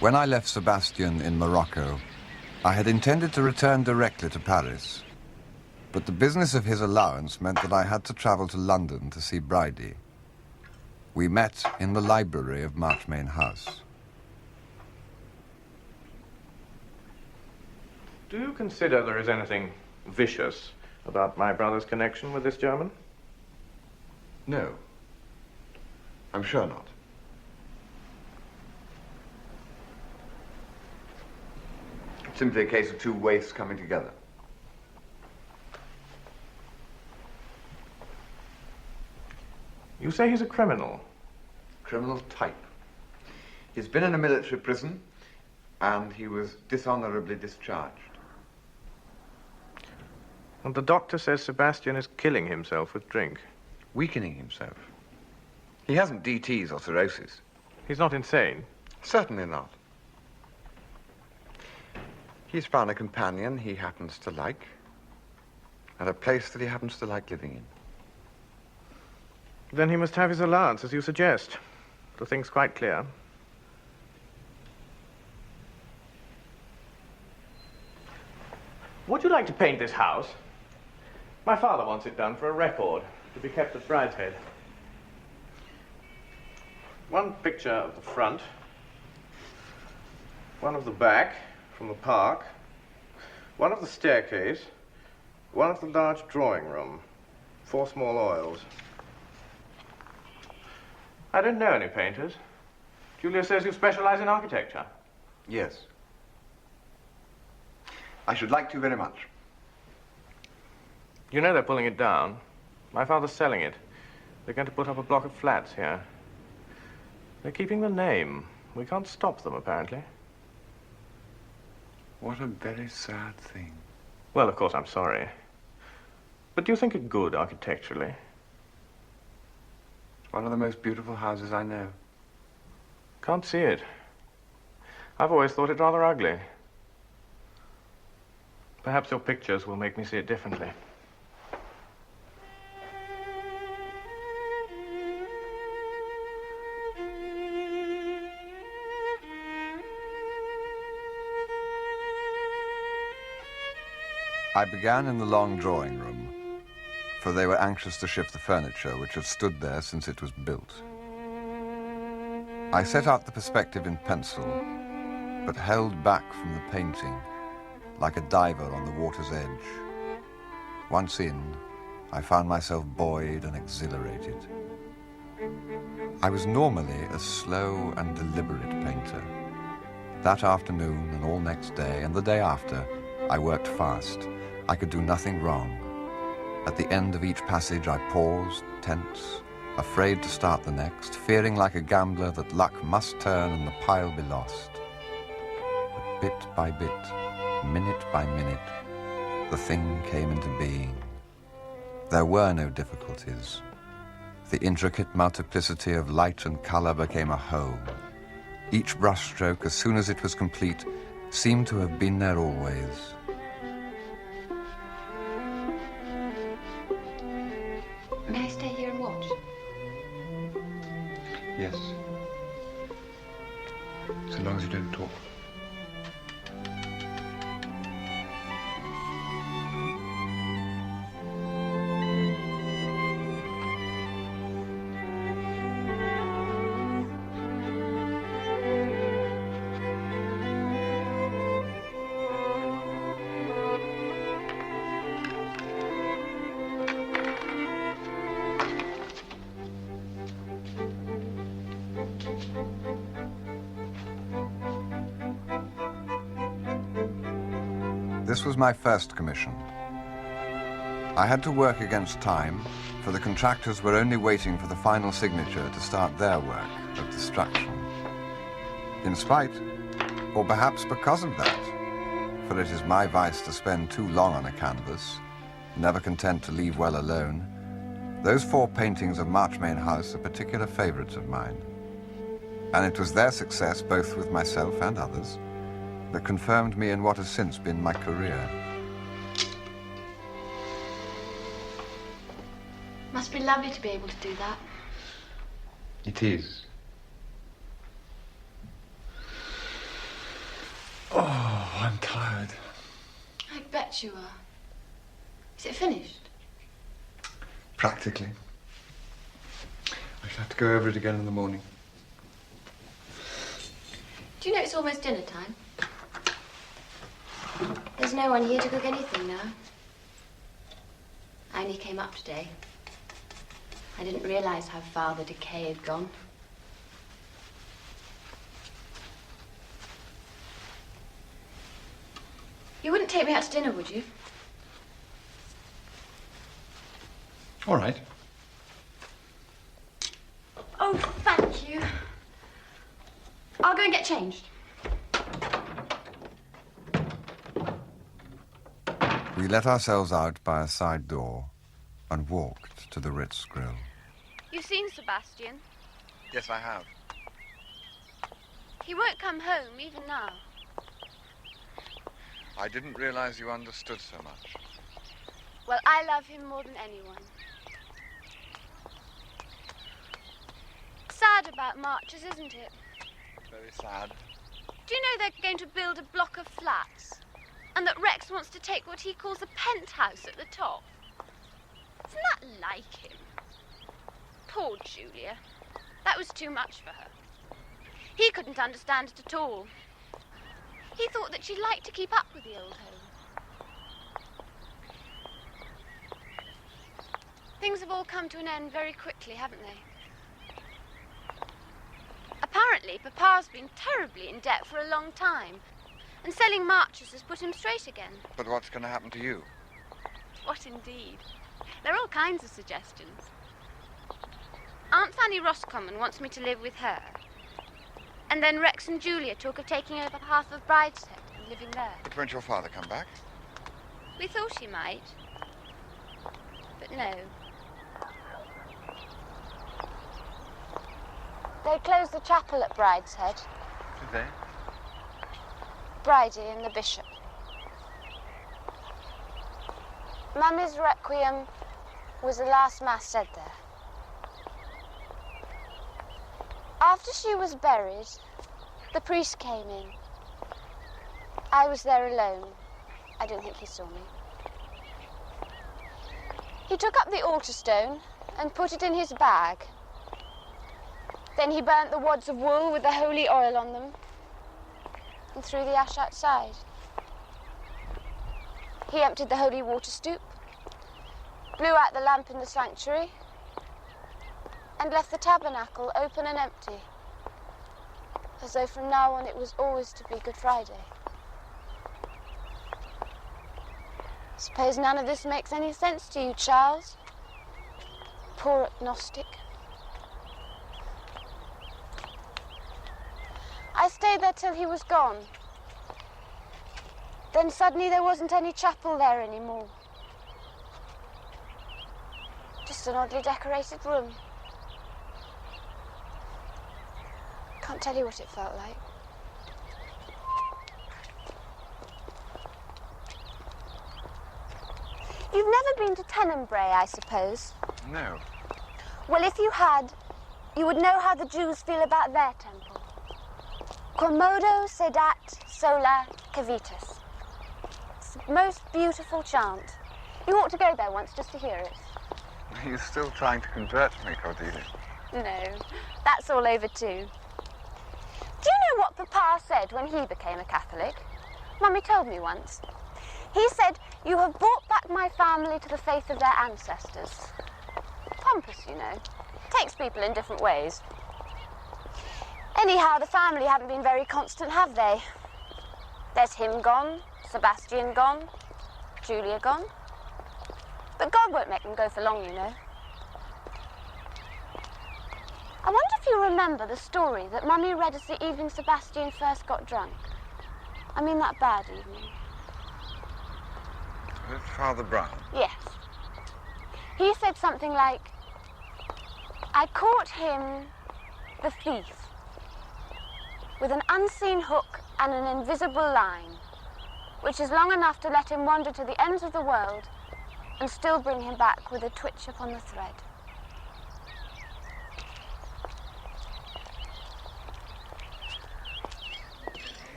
When I left Sebastian in Morocco, I had intended to return directly to Paris. But the business of his allowance meant that I had to travel to London to see Bridie. We met in the library of Marchmain House. Do you consider there is anything vicious about my brother's connection with this German? No. I'm sure not. It's simply a case of two waifs coming together. You say he's a criminal? Criminal type. He's been in a military prison, and he was dishonorably discharged. And the doctor says Sebastian is killing himself with drink. Weakening himself. He hasn't DTs or cirrhosis. He's not insane? Certainly not. He's found a companion he happens to like, and a place that he happens to like living in. Then he must have his allowance, as you suggest. The thing's quite clear. Would you like to paint this house? My father wants it done for a record, to be kept at Brideshead. One picture of the front, one of the back, from the park, one of the staircase, one of the large drawing room, 4 small oils. I don't know any painters. Julia says you specialize in architecture. Yes. I should like to very much. You know they're pulling it down. My father's selling it. They're going to put up a block of flats here. They're keeping the name. We can't stop them, apparently. What a very sad thing. Well, of course, I'm sorry. But do you think it good architecturally? It's one of the most beautiful houses I know. Can't see it. I've always thought it rather ugly. Perhaps your pictures will make me see it differently. I began in the long drawing room, for they were anxious to shift the furniture which had stood there since it was built. I set out the perspective in pencil, but held back from the painting, like a diver on the water's edge. Once in, I found myself buoyed and exhilarated. I was normally a slow and deliberate painter. That afternoon and all next day and the day after, I worked fast. I could do nothing wrong. At the end of each passage, I paused, tense, afraid to start the next, fearing like a gambler that luck must turn and the pile be lost. But bit by bit, minute by minute, the thing came into being. There were no difficulties. The intricate multiplicity of light and color became a whole. Each brushstroke, as soon as it was complete, seemed to have been there always. May I stay here and watch? Yes. So long as you don't talk. This was my first commission. I had to work against time, for the contractors were only waiting for the final signature to start their work of destruction. In spite, or perhaps because of that, for it is my vice to spend too long on a canvas, never content to leave well alone, those 4 paintings of Marchmain House are particular favorites of mine. And it was their success, both with myself and others, that confirmed me in what has since been my career. Must be lovely to be able to do that. It is. tired. I bet you are. Is it finished? Practically. I shall have to go over it again in the morning. Do you know it's almost dinner time? There's no one here to cook anything now. I only came up today. I didn't realize how far the decay had gone. You wouldn't take me out to dinner, would you? All right. Oh, thank you. I'll go and get changed. We let ourselves out by a side door and walked to the Ritz Grill. You've seen Sebastian? Yes, I have. He won't come home, even now. I didn't realize you understood so much. Well, I love him more than anyone. Sad about Marches, isn't it? Very sad. Do you know they're going to build a block of flats? And that Rex wants to take what he calls a penthouse at the top? Isn't that like him? Poor Julia. That was too much for her. He couldn't understand it at all. He thought that she'd like to keep up with the old home. Things have all come to an end very quickly, haven't they? Apparently, Papa's been terribly in debt for a long time, and selling Marches has put him straight again. But what's going to happen to you? What indeed? There are all kinds of suggestions. Aunt Fanny Roscommon wants me to live with her. And then Rex and Julia talk of taking over half of Brideshead and living there. But won't your father come back? We thought he might. But no. They closed the chapel at Brideshead. Did they? Bridie and the bishop. Mummy's requiem was the last mass said there. After she was buried, the priest came in. I was there alone. I don't think he saw me. He took up the altar stone and put it in his bag. Then he burnt the wads of wool with the holy oil on them and threw the ash outside. He emptied the holy water stoup, blew out the lamp in the sanctuary, and left the tabernacle open and empty, as though from now on it was always to be Good Friday. Suppose none of this makes any sense to you, Charles? Poor agnostic. I stayed there till he was gone. Then suddenly there wasn't any chapel there anymore. Just an oddly decorated room. Can't tell you what it felt like. You've never been to Tenebrae, I suppose? No. Well, if you had, you would know how the Jews feel about their temple. Quomodo sedat sola cavitas. It's the most beautiful chant. You ought to go there once just to hear it. Are you still trying to convert me, Cordelia? No, that's all over too. Do you know what Papa said when he became a Catholic? Mummy told me once. He said, "You have brought back my family to the faith of their ancestors." Pompous, you know. Takes people in different ways. Anyhow, the family haven't been very constant, have they? There's him gone, Sebastian gone, Julia gone. But God won't make them go for long, you know. I wonder if you remember the story that Mummy read us the evening Sebastian first got drunk. I mean that bad evening. With Father Brown? Yes. He said something like, "I caught him, the thief, with an unseen hook and an invisible line, which is long enough to let him wander to the ends of the world and still bring him back with a twitch upon the thread."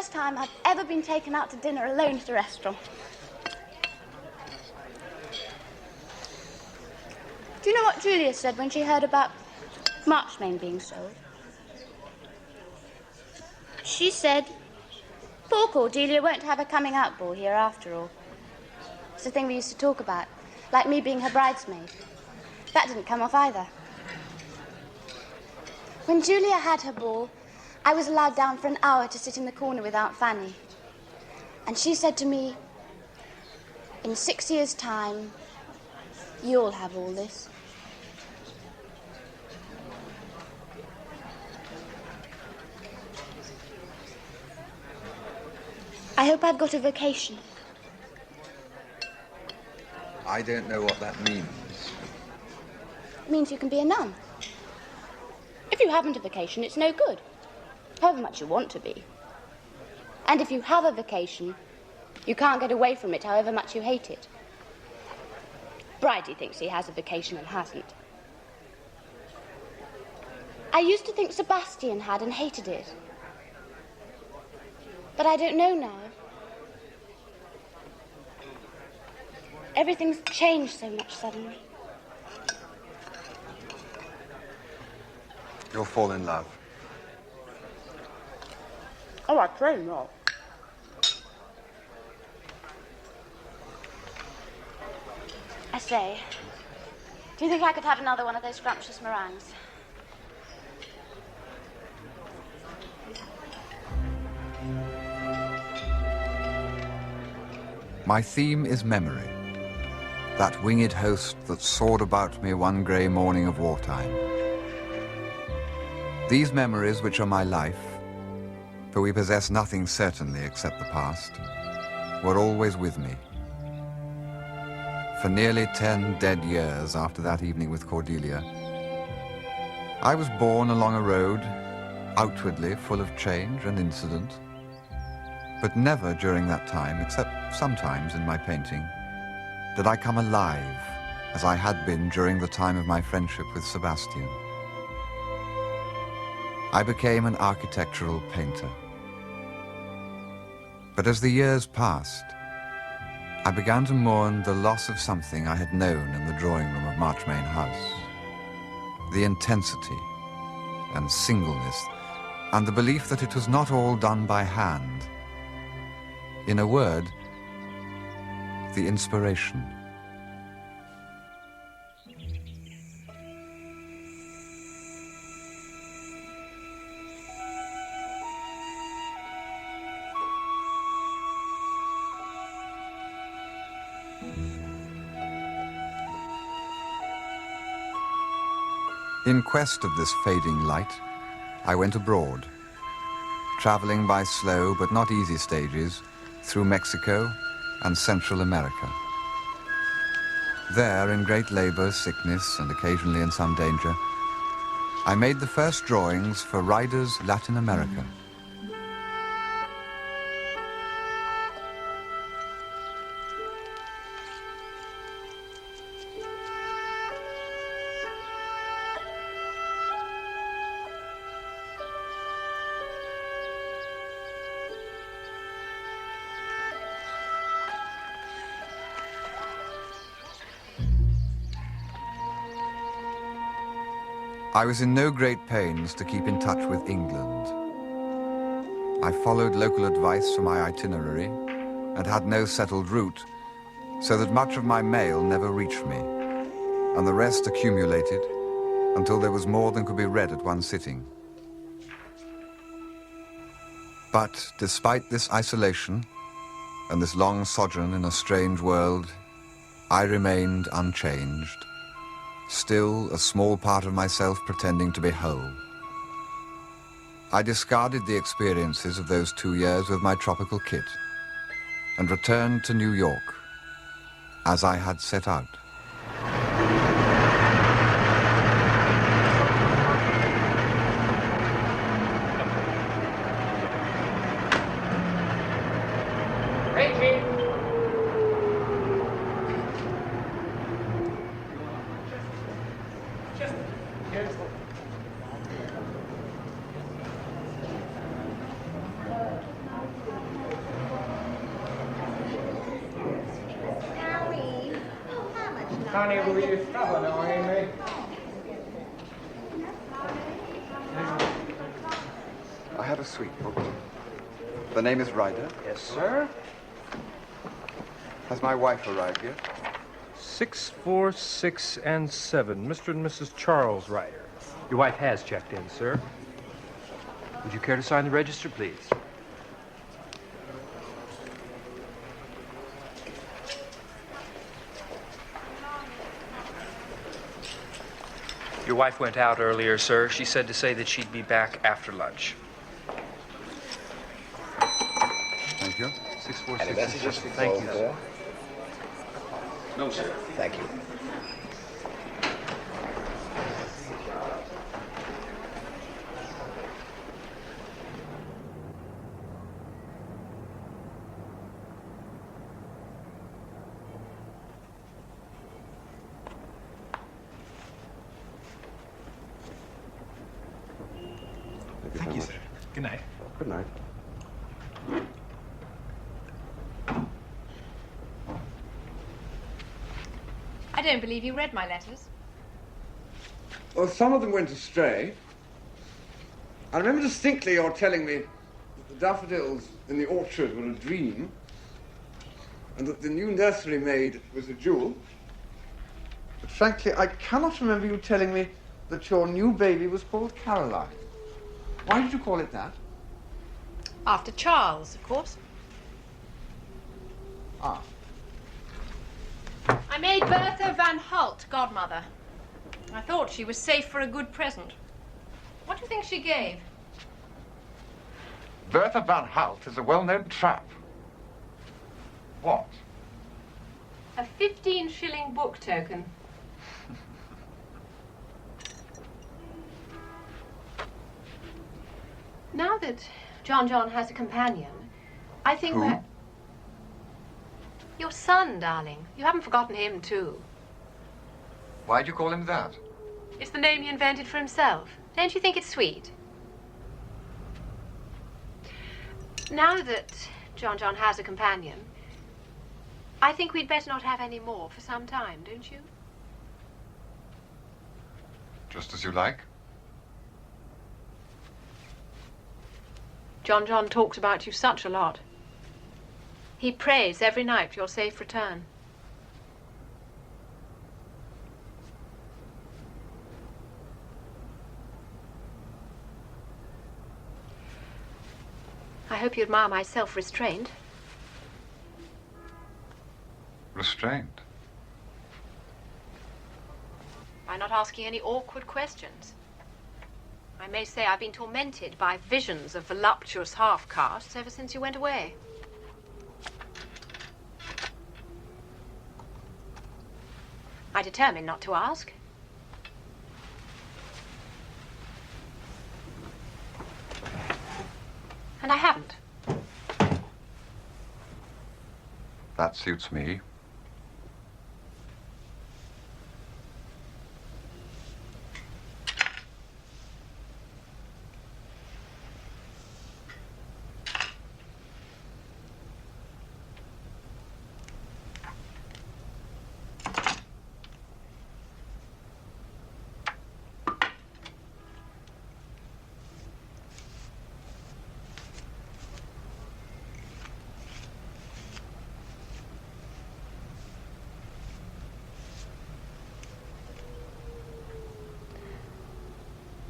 first time I've ever been taken out to dinner alone at a restaurant. Do you know what Julia said when she heard about Marchmain being sold? She said, poor Cordelia won't have a coming-out ball here after all. It's the thing we used to talk about, like me being her bridesmaid. That didn't come off either. When Julia had her ball, I was allowed down for an hour to sit in the corner with Aunt Fanny. And she said to me, in 6 years' time, you'll have all this. I hope I've got a vocation. I don't know what that means. It means you can be a nun. If you haven't a vocation, it's no good, however much you want to be. And if you have a vocation, you can't get away from it, however much you hate it. Bridie thinks he has a vocation and hasn't. I used to think Sebastian had and hated it. But I don't know now. Everything's changed so much suddenly. You'll fall in love. Oh, I pray not. I say, do you think I could have another one of those scrumptious meringues? My theme is memory, that winged host that soared about me one grey morning of wartime. These memories, which are my life, for we possess nothing certainly except the past, were always with me. For nearly 10 dead years after that evening with Cordelia, I was borne along a road outwardly full of change and incident, but never during that time, except sometimes in my painting, did I come alive as I had been during the time of my friendship with Sebastian. I became an architectural painter. But as the years passed, I began to mourn the loss of something I had known in the drawing room of Marchmain House. The intensity and singleness and the belief that it was not all done by hand. In a word, the inspiration. In quest of this fading light, I went abroad, traveling by slow but not easy stages through Mexico and Central America. There, in great labor, sickness, and occasionally in some danger, I made the first drawings for Riders Latin America. I was in no great pains to keep in touch with England. I followed local advice for my itinerary and had no settled route, so that much of my mail never reached me, and the rest accumulated until there was more than could be read at one sitting. But despite this isolation and this long sojourn in a strange world, I remained unchanged. Still a small part of myself pretending to be whole. I discarded the experiences of those 2 years with my tropical kit and returned to New York as I had set out. Can't even read your stuff now, Amy. I have a suite booked. The name is Ryder. Yes, sir. Has my wife arrived yet? 6, 4, 6, and 7. Mr. and Mrs. Charles Ryder. Your wife has checked in, sir. Would you care to sign the register, please? Your wife went out earlier, sir. She said to say that she'd be back after lunch. Thank you. 6, 4, Any 6, messages 7. to Thank call you, for? sir. No, sir. Thank you. Thank you, sir. Good night. Good night. I don't believe you read my letters. Well, some of them went astray. I remember distinctly your telling me that the daffodils in the orchard were a dream, and that the new nursery maid was a jewel. But frankly, I cannot remember you telling me that your new baby was called Caroline. Why did you call it that? After Charles, of course. Ah. I made Bertha Van Holt godmother. I thought she was safe for a good present. What do you think she gave? Bertha Van Holt is a well-known trap. What? A 15-shilling book token. Now that John has a companion, I think Who? we're... Your son, darling. You haven't forgotten him, too. Why'd you call him that? It's the name he invented for himself. Don't you think it's sweet? Now that John has a companion, I think we'd better not have any more for some time, don't you? Just as you like. John talks about you such a lot. He prays every night for your safe return. I hope you admire my self-restraint. Restrained. By not asking any awkward questions. I may say I've been tormented by visions of voluptuous half-castes ever since you went away. I determined not to ask. And I haven't. That suits me.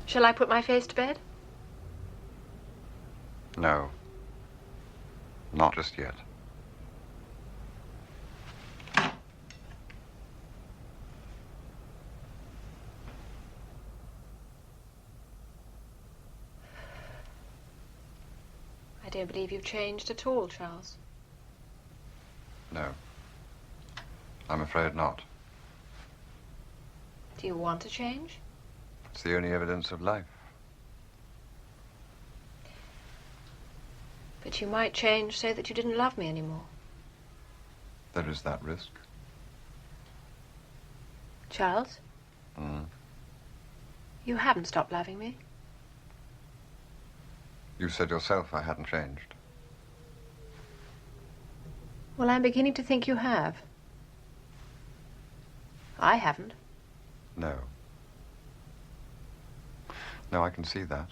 Shall I put my face to bed? No. Not just yet. I don't believe you've changed at all, Charles. No. I'm afraid not. Do you want to change? It's the only evidence of life. But you might change so that you didn't love me anymore. There is that risk. Charles, you haven't stopped loving me. You said yourself I hadn't changed. Well, I'm beginning to think you have. I haven't. No. No, I can see that.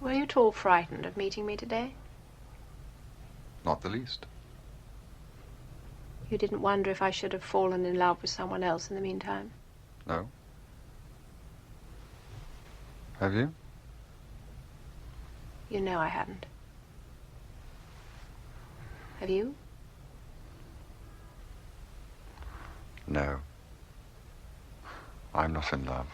Were you at all frightened of meeting me today? Not the least. You didn't wonder if I should have fallen in love with someone else in the meantime? No. Have you? You know I haven't. Have you? No. I'm not in love.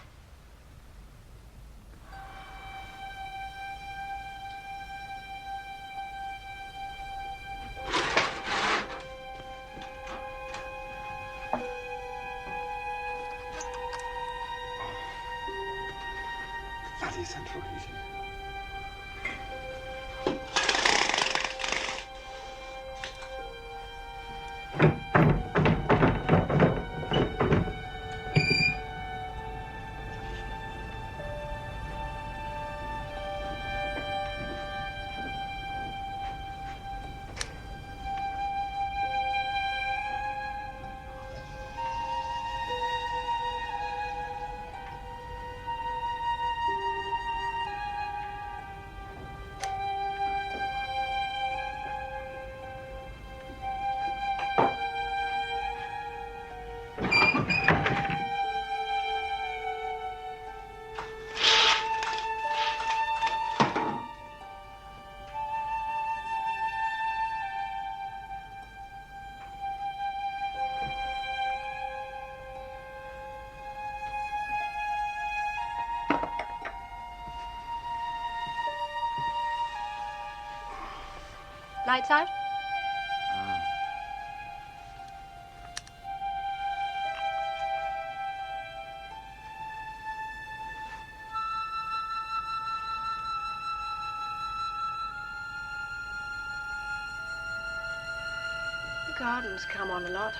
Bloody central heating. Lights out? The garden's come on a lot.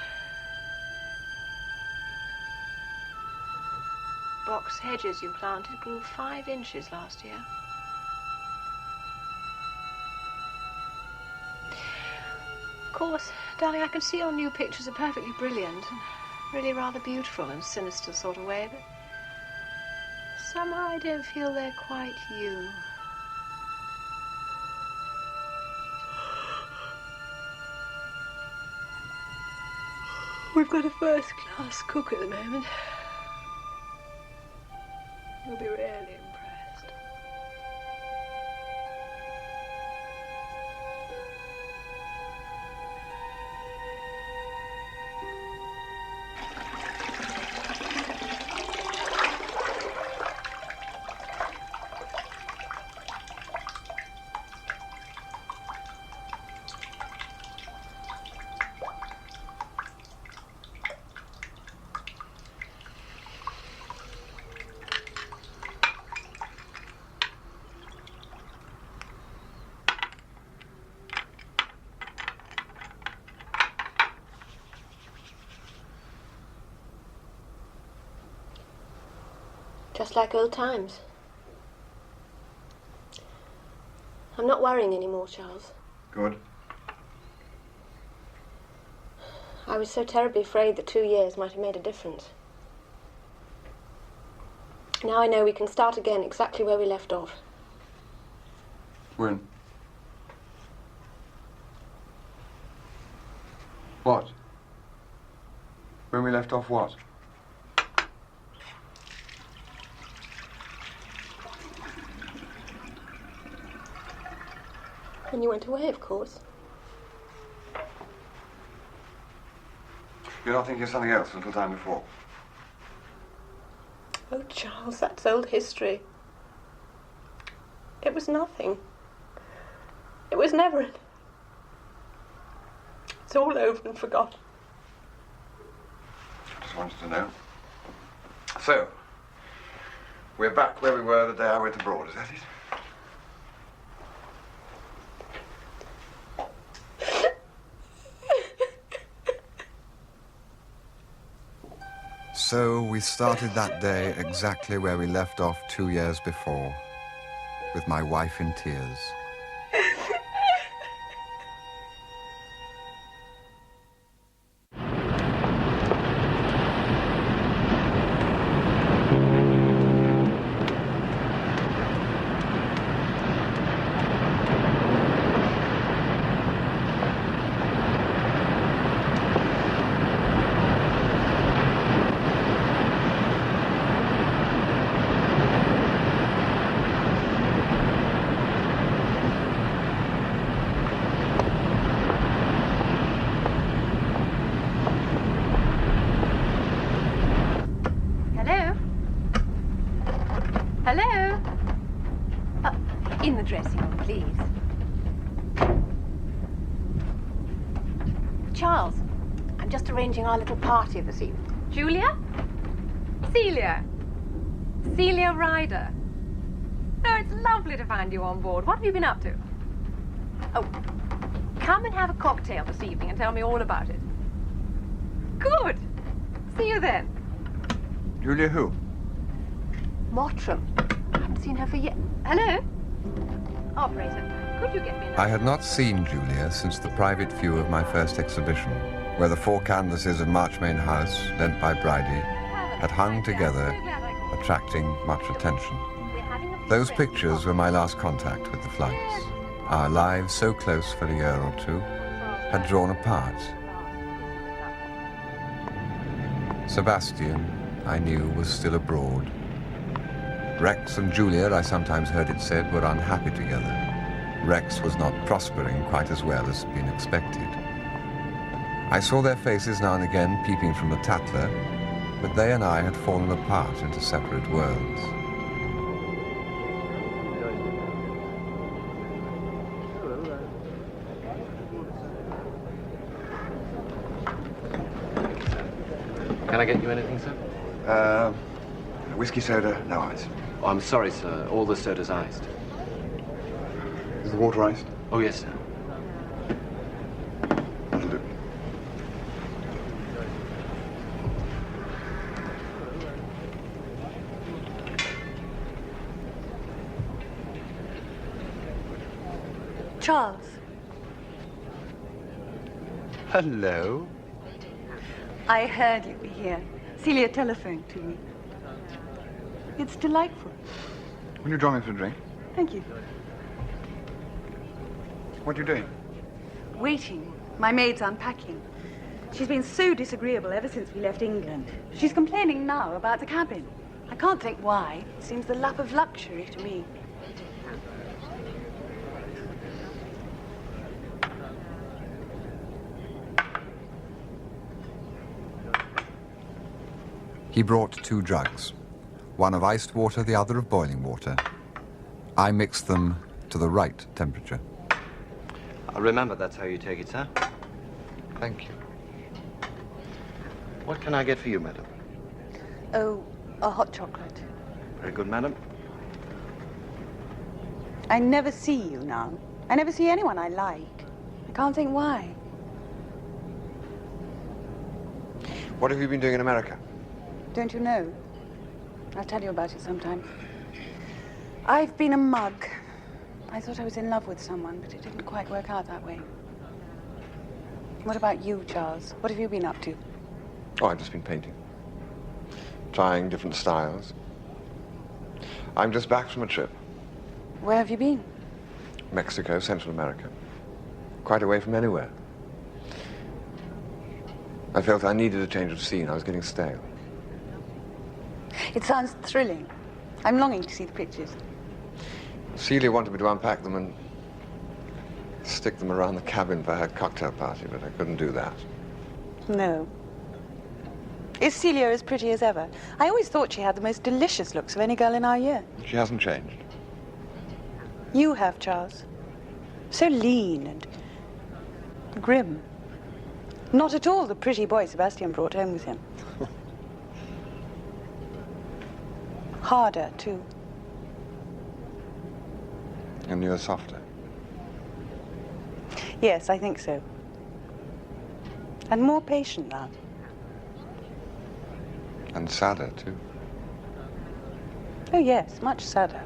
Box hedges you planted grew 5 inches last year. Of course, darling, I can see your new pictures are perfectly brilliant and really rather beautiful in a sinister sort of way, but somehow I don't feel they're quite you. We've got a first-class cook at the moment. You'll be really impressed. Just like old times. I'm not worrying anymore, Charles. Good. I was so terribly afraid that 2 years might have made a difference. Now I know we can start again exactly where we left off. When? What? When we left off what? When you went away, of course. You're not thinking of something else a little time before? Oh, Charles, that's old history. It was nothing. It was never... It's all over and forgotten. Just wanted to know. So, we're back where we were the day I went abroad, is that it? So we started that day exactly where we left off 2 years before, with my wife in tears. Hello? In the dressing room, please. Charles, I'm just arranging our little party this evening. Julia? Celia? Celia Ryder. No, it's lovely to find you on board. What have you been up to? Oh, come and have a cocktail this evening and tell me all about it. Good. See you then. Julia who? Mottram. I haven't seen her for years. Hello? Operator, could you get me I had not seen Julia since the private view of my first exhibition, where the 4 canvases of Marchmain House, lent by Bridie, had hung together, attracting much attention. Those pictures were my last contact with the flights. Our lives, so close for a year or two, had drawn apart. Sebastian, I knew, was still abroad. Rex and Julia, I sometimes heard it said, were unhappy together. Rex was not prospering quite as well as had been expected. I saw their faces now and again peeping from the Tatler, but they and I had fallen apart into separate worlds. Can I get you anything, sir? Whiskey soda, no ice. Oh, I'm sorry, sir. All the soda's iced. Is the water iced? Oh, yes, sir. That'll do. Charles, Hello. I heard you were here. Celia telephoned to me. It's delightful. Will you join me for a drink? Thank you. What are you doing? Waiting. My maid's unpacking. She's been so disagreeable ever since we left England. She's complaining now about the cabin. I can't think why. It seems the lap of luxury to me. He brought 2 jugs, one of iced water, the other of boiling water. I mixed them to the right temperature. Remember, that's how you take it, sir. Thank you. What can I get for you, madam? Oh, a hot chocolate. Very good, madam. I never see you now. I never see anyone I like. I can't think why. What have you been doing in America? Don't you know? I'll tell you about it sometime. I've been a mug. I thought I was in love with someone, but it didn't quite work out that way. What about you, Charles? What have you been up to? Oh, I've just been painting. Trying different styles. I'm just back from a trip. Where have you been? Mexico, Central America. Quite away from anywhere. I felt I needed a change of scene. I was getting stale. It sounds thrilling. I'm longing to see the pictures. Celia wanted me to unpack them and stick them around the cabin for her cocktail party, but I couldn't do that. No. Is Celia as pretty as ever? I always thought she had the most delicious looks of any girl in our year. She hasn't changed. You have, Charles. So lean and grim. Not at all the pretty boy Sebastian brought home with him. Harder, too. And you're softer. Yes, I think so. And more patient now. And sadder, too. Oh, yes, much sadder.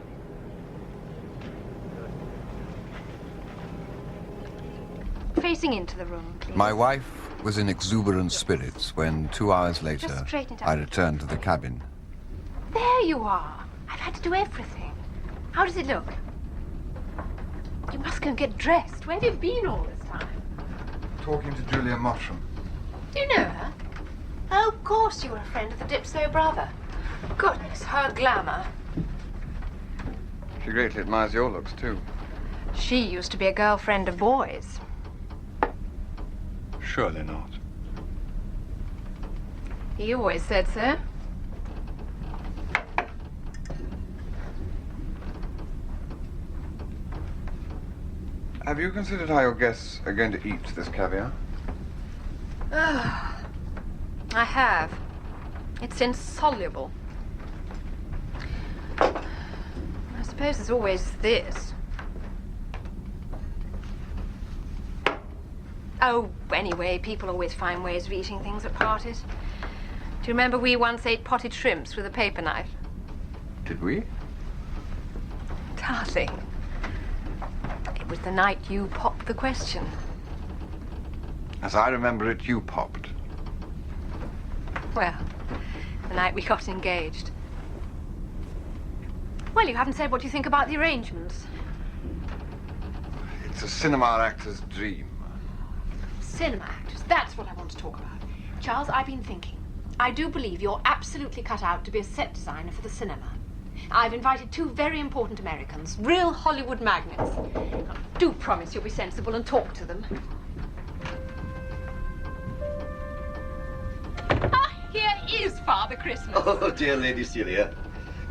Facing into the room, please. My wife was in exuberant spirits when 2 hours later Just straighten it up. I returned to the cabin. There you are. I've had to do everything. How does it look? You must go and get dressed. Where have you been all this time? Talking to Julia Mottram. Do you know her? Oh, of course you were a friend of the Dipso brother. Goodness, her glamour. She greatly admires your looks, too. She used to be a girlfriend of boys. Surely not. He always said so. Have you considered how your guests are going to eat this caviar? I have. It's insoluble. I suppose there's always this. Oh, anyway, people always find ways of eating things at parties. Do you remember we once ate potted shrimps with a paper knife? Did we? Darling, it was the night you popped the question. As I remember it, you popped. Well, the night we got engaged. Well, you haven't said what you think about the arrangements. It's a cinema actor's dream. Cinema actors, that's what I want to talk about. Charles, I've been thinking. I do believe you're absolutely cut out to be a set designer for the cinema. I've invited 2 very important Americans, real Hollywood magnets. Now, do promise you'll be sensible and talk to them. Ah, here is Father Christmas. Oh, dear Lady Celia.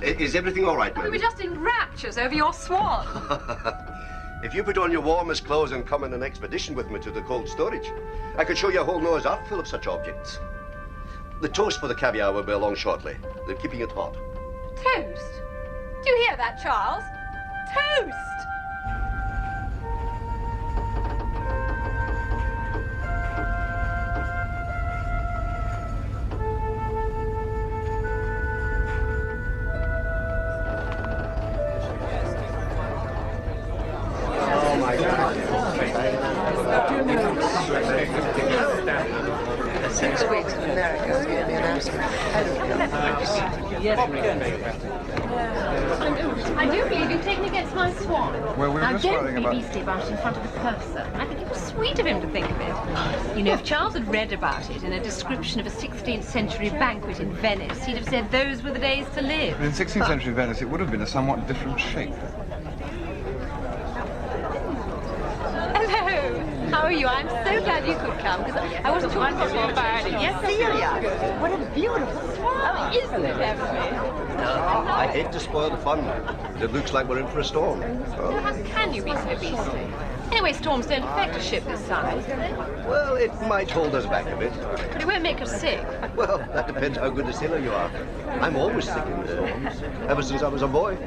Is everything all right, We ma'am? were just in raptures over your swan. If you put on your warmest clothes and come on an expedition with me to the cold storage, I could show you a whole Noah's Ark full of such objects. The toast for the caviar will be along shortly. They're keeping it hot. Toast? Do you hear that, Charles? Toast! Oh, my God. 6 weeks in America is going to be an absolute I do believe you've taken against my swan. Well, we were now, just don't worrying be about... beastly about it in front of the purser. I think it was sweet of him to think of it. You know, if Charles had read about it in a description of a 16th century banquet in Venice, he'd have said those were the days to live. But in 16th century Venice, it would have been a somewhat different shape. Hello. How are you? I'm so glad you could come, because I wasn't sure about it. Yes, Celia, what a beautiful swan. Isn't it heavenly? I hate to spoil the fun, but it looks like we're in for a storm. So how can you be so beastly? Anyway, storms don't affect a ship this size. Well, it might hold us back a bit. But it won't make us sick. Well, that depends how good a sailor you are. I'm always sick in storms, ever since I was a boy.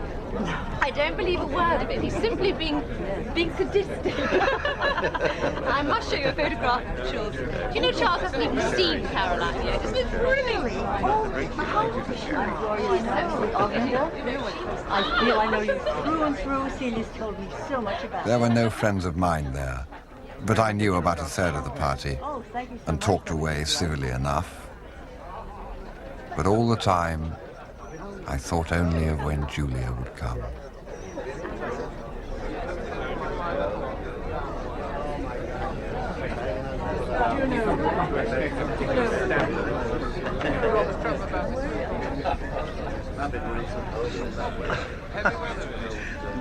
I don't believe a word of it. He's simply being sadistic. I must show you a photograph of the children. Do you know Charles hasn't even seen Caroline yet? Isn't it thrilling? I feel I know you through and through. Celia's told me so much about There were no friends of mine there, but I knew about a third of the party and talked away civilly enough. But all the time, I thought only of when Julia would come.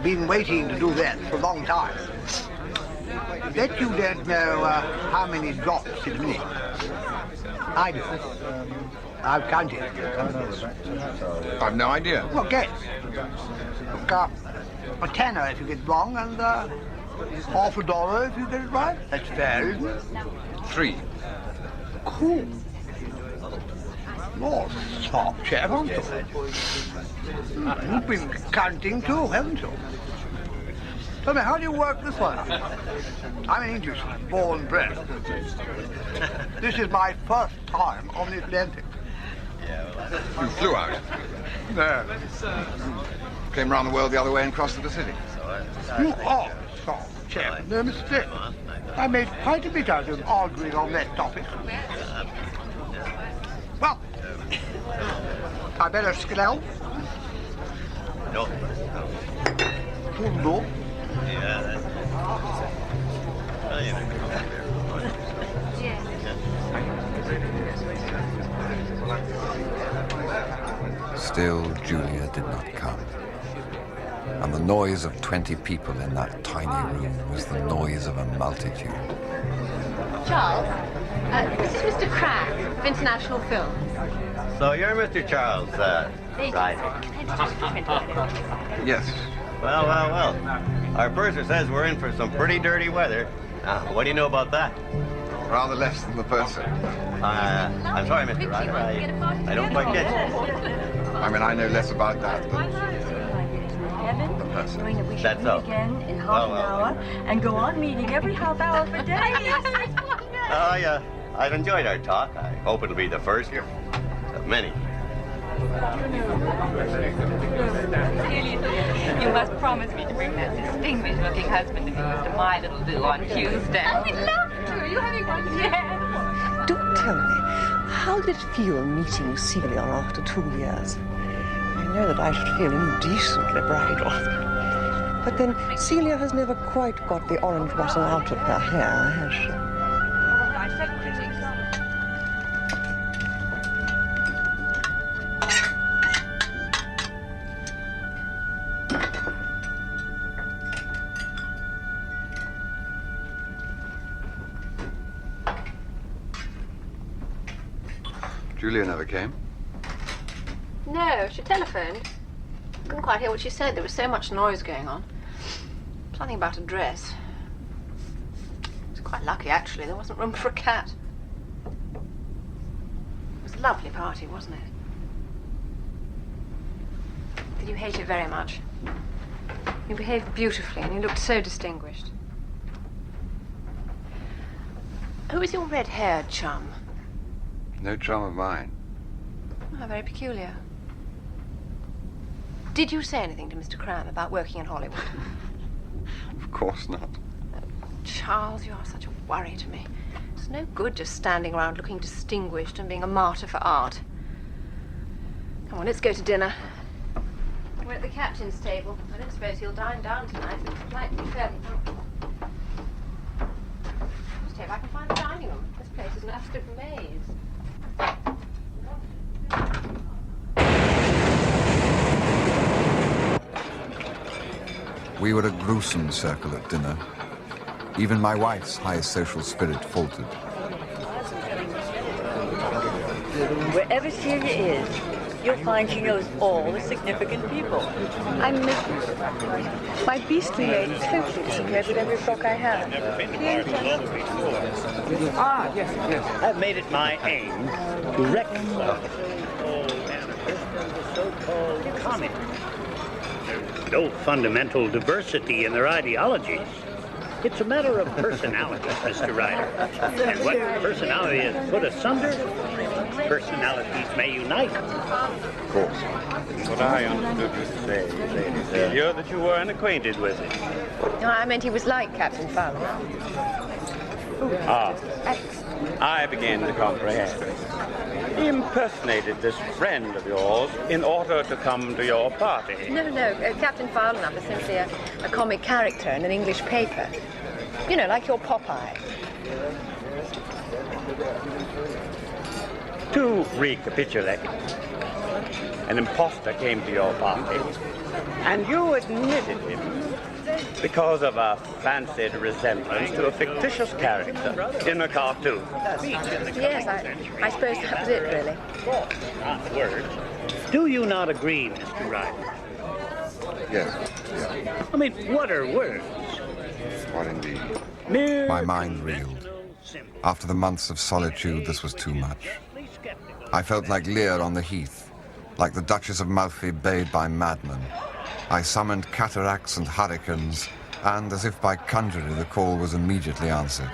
Been waiting to do that for a long time. Bet you don't know how many drops in a minute. I do. I've counted. I've no idea. Well, guess. Look, a tenner if you get it wrong, and half a dollar if you get it right. That's fair, isn't it? 3. Cool. You're a sharp chap, aren't you? You've been counting too, haven't you? Tell me, how do you work this one out? I'm an Englishman, born and bred. This is my first time on the Atlantic. You flew out? No. Came around the world the other way and crossed the Pacific. You are a sharp chap, no mistake. I made quite a bit out of arguing on that topic. Well, I better skedaddle. No. Tundo. Still, Julia did not come. And the noise of 20 people in that tiny room was the noise of a multitude. Charles, this is Mr. Cragg of International Film. So you're Mr. Charles, right? Yes, Well, well, well. Our purser says we're in for some pretty dirty weather. Now, what do you know about that? Rather less than the purser. I'm sorry, Mr. Ryder. I don't quite get you. I mean, I know less about that than the purser. That's so. Again in half an hour and go on meeting every half hour for days. I've enjoyed our talk. I hope it'll be the first of many. You must promise me to bring that distinguished-looking husband of yours to my little do on Tuesday. Oh, we'd love to. Are you having one? Yes. Do tell me, how did it feel meeting Celia after 2 years? I know that I should feel indecently bridal. But then Celia has never quite got the orange bottom out of her hair, has she? Julia never came. No, she telephoned. Couldn't quite hear what she said. There was so much noise going on. Something about a dress. It was quite lucky, actually. There wasn't room for a cat. It was a lovely party, wasn't it? Did you hate it very much? You behaved beautifully and you looked so distinguished. Who was your red-haired chum? No chum of mine. Oh, very peculiar. Did you say anything to Mr. Cram about working in Hollywood? Of course not. Charles, you are such a worry to me. It's no good just standing around looking distinguished and being a martyr for art. Come on, let's go to dinner. We're at the captain's table. I don't suppose he'll dine down tonight, but it's likely to be fairly punctual. Just see if I can find the dining room. This place is an absolute maze. We were a gruesome circle at dinner. Even my wife's high social spirit faltered. Wherever Celia is, you'll find she knows all the significant people. I miss her. My beastly maid totally disappeared with every frock I had. Ah, yes, yes. I've made it my aim to reconcile all manifestos of so-called communism. There's no fundamental diversity in their ideologies. It's a matter of personalities, Mr. Ryder. And what personality is put asunder, personalities may unite. Of course. What I understood you to say, Lady Celia, that you were unacquainted with it. No, I meant he was like Captain Fowler. Ah, I begin to comprehend. He impersonated this friend of yours in order to come to your party. No, Captain Fowler is simply a comic character in an English paper. You know, like your Popeye. To recapitulate, an imposter came to your party, and you admitted him because of a fancied resemblance to a fictitious character in a cartoon. Yes, I suppose that was it, really. Not words. Do you not agree, Mr. Ryder? Yes. I mean, what are words? What indeed? My mind reeled. After the months of solitude, this was too much. I felt like Lear on the heath, like the Duchess of Malfi bayed by madmen. I summoned cataracts and hurricanes, and as if by conjury, the call was immediately answered.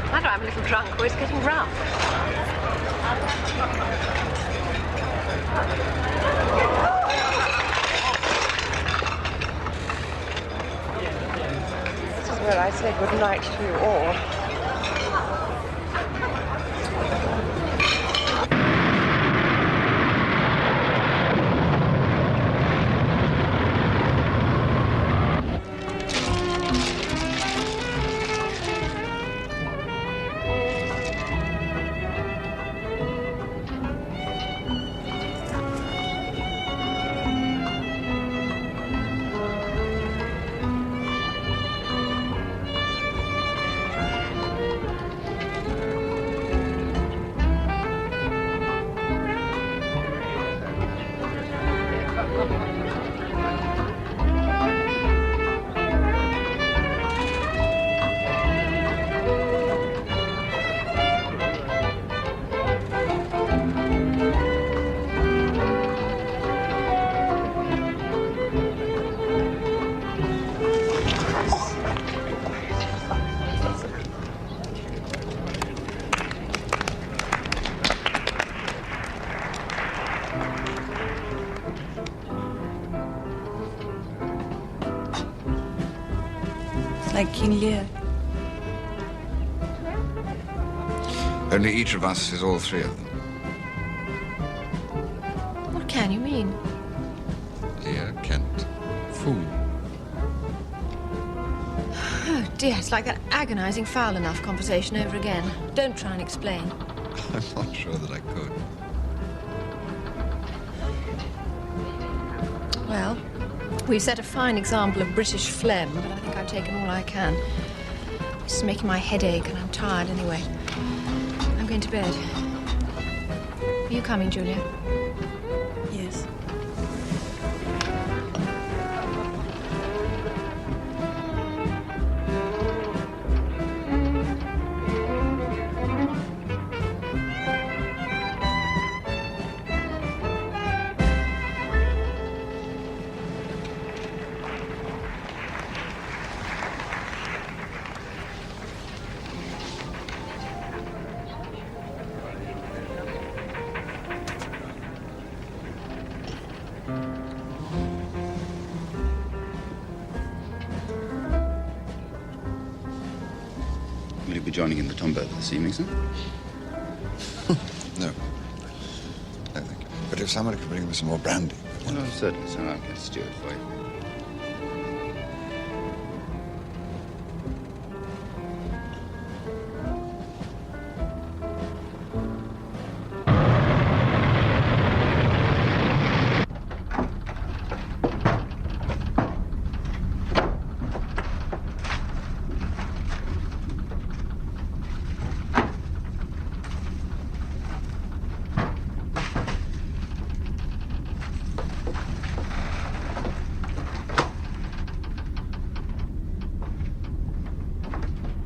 I know I'm a little drunk, or it's getting rough. This is where I say good night to you all. Like King Lear. Only each of us is all three of them. What can you mean? Lear, Kent, Fool. Oh, dear, it's like that agonizing foul enough conversation over again. Don't try and explain. I'm not sure that I could. Well, we've set a fine example of British phlegm, but I think I've taken all I can. This is making my head ache, and I'm tired anyway. I'm going to bed. Are you coming, Julia? Yes. Will you be joining in the Tomberg this evening, sir? No. No, thank you. But if somebody could bring me some more brandy. No, certainly, sir. I'll get a steward for you.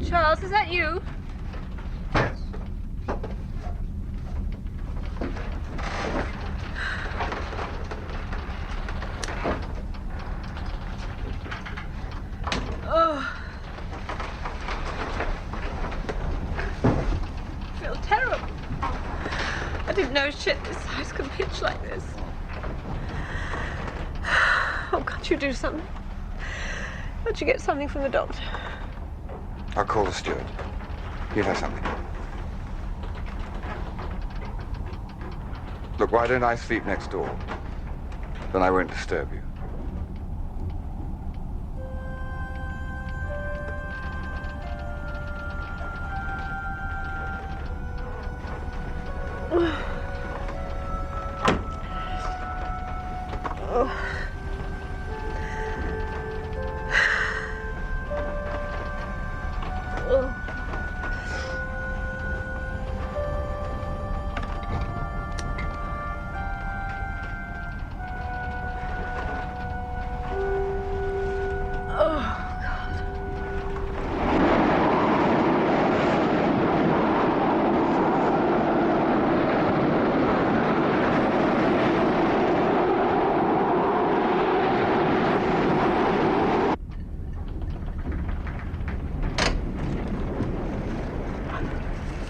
Charles, is that you? Oh. I feel terrible. I didn't know shit this size could pitch like this. Oh, can't you do something? Can't you get something from the doctor? I'll call the steward. Give her something. Look, why don't I sleep next door? Then I won't disturb you.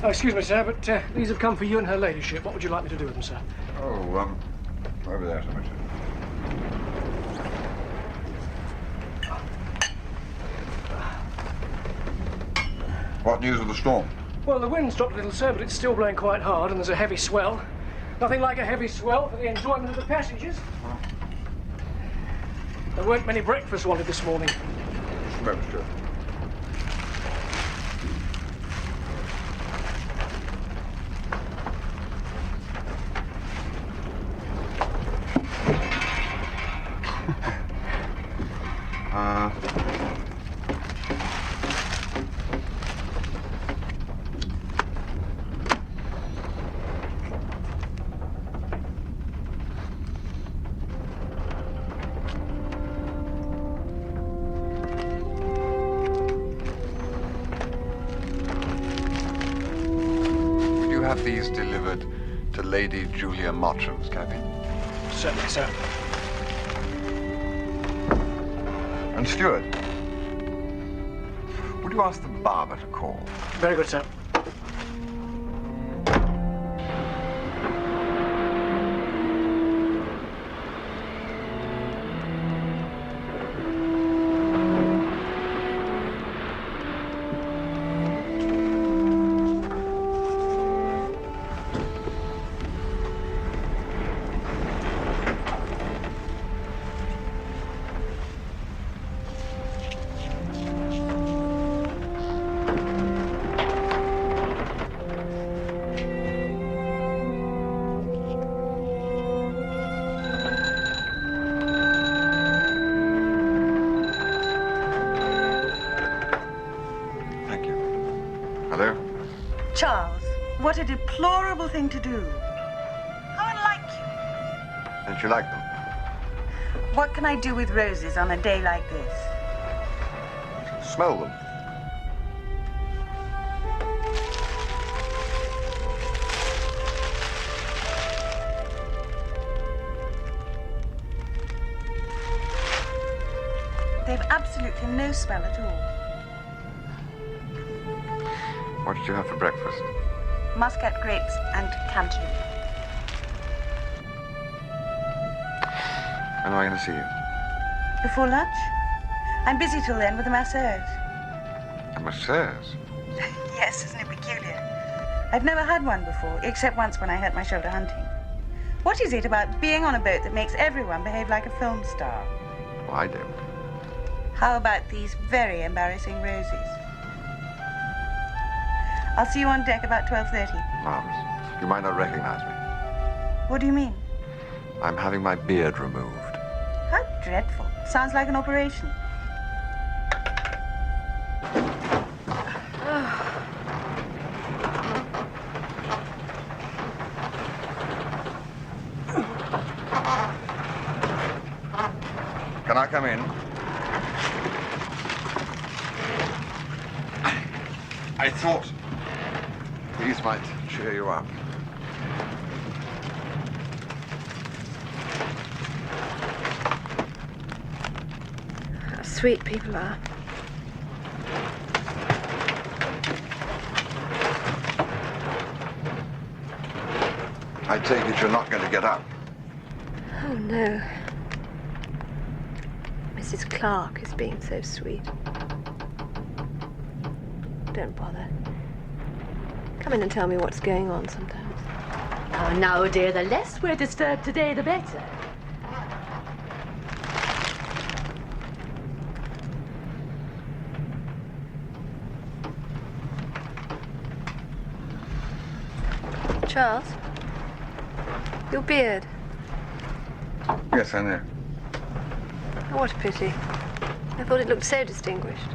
Oh, excuse me, sir, but these have come for you and her ladyship. What would you like me to do with them, sir? Oh, over there, somewhere. What news of the storm? Well, the wind's dropped a little, sir, but it's still blowing quite hard, and there's a heavy swell. Nothing like a heavy swell for the enjoyment of the passengers. There weren't many breakfasts wanted this morning. Smoke, sir. Have these delivered to Lady Julia Mottram's cabin? Certainly, sir. And steward, would you ask the barber to call? Very good, sir. What a deplorable thing to do. How unlike you. Don't you like them? What can I do with roses on a day like this? Smell them. They've absolutely no smell at all. What did you have for breakfast? Muscat grapes and cantaloupe. When am I going to see you? Before lunch? I'm busy till then with a massage. A massage? Yes, isn't it peculiar? I've never had one before, except once when I hurt my shoulder hunting. What is it about being on a boat that makes everyone behave like a film star? Well, I do. How about these very embarrassing roses? I'll see you on deck about 12:30. Marvelous. You might not recognize me. What do you mean? I'm having my beard removed. How dreadful. Sounds like an operation. Can I come in? I thought these might cheer you up. How sweet people are. I take it you're not going to get up. Oh, no. Mrs. Clark is being so sweet. Don't bother. Come in and tell me what's going on sometimes. Oh, no, dear, the less we're disturbed today, the better. Charles? Your beard. Yes, I know. Oh, what a pity. I thought it looked so distinguished.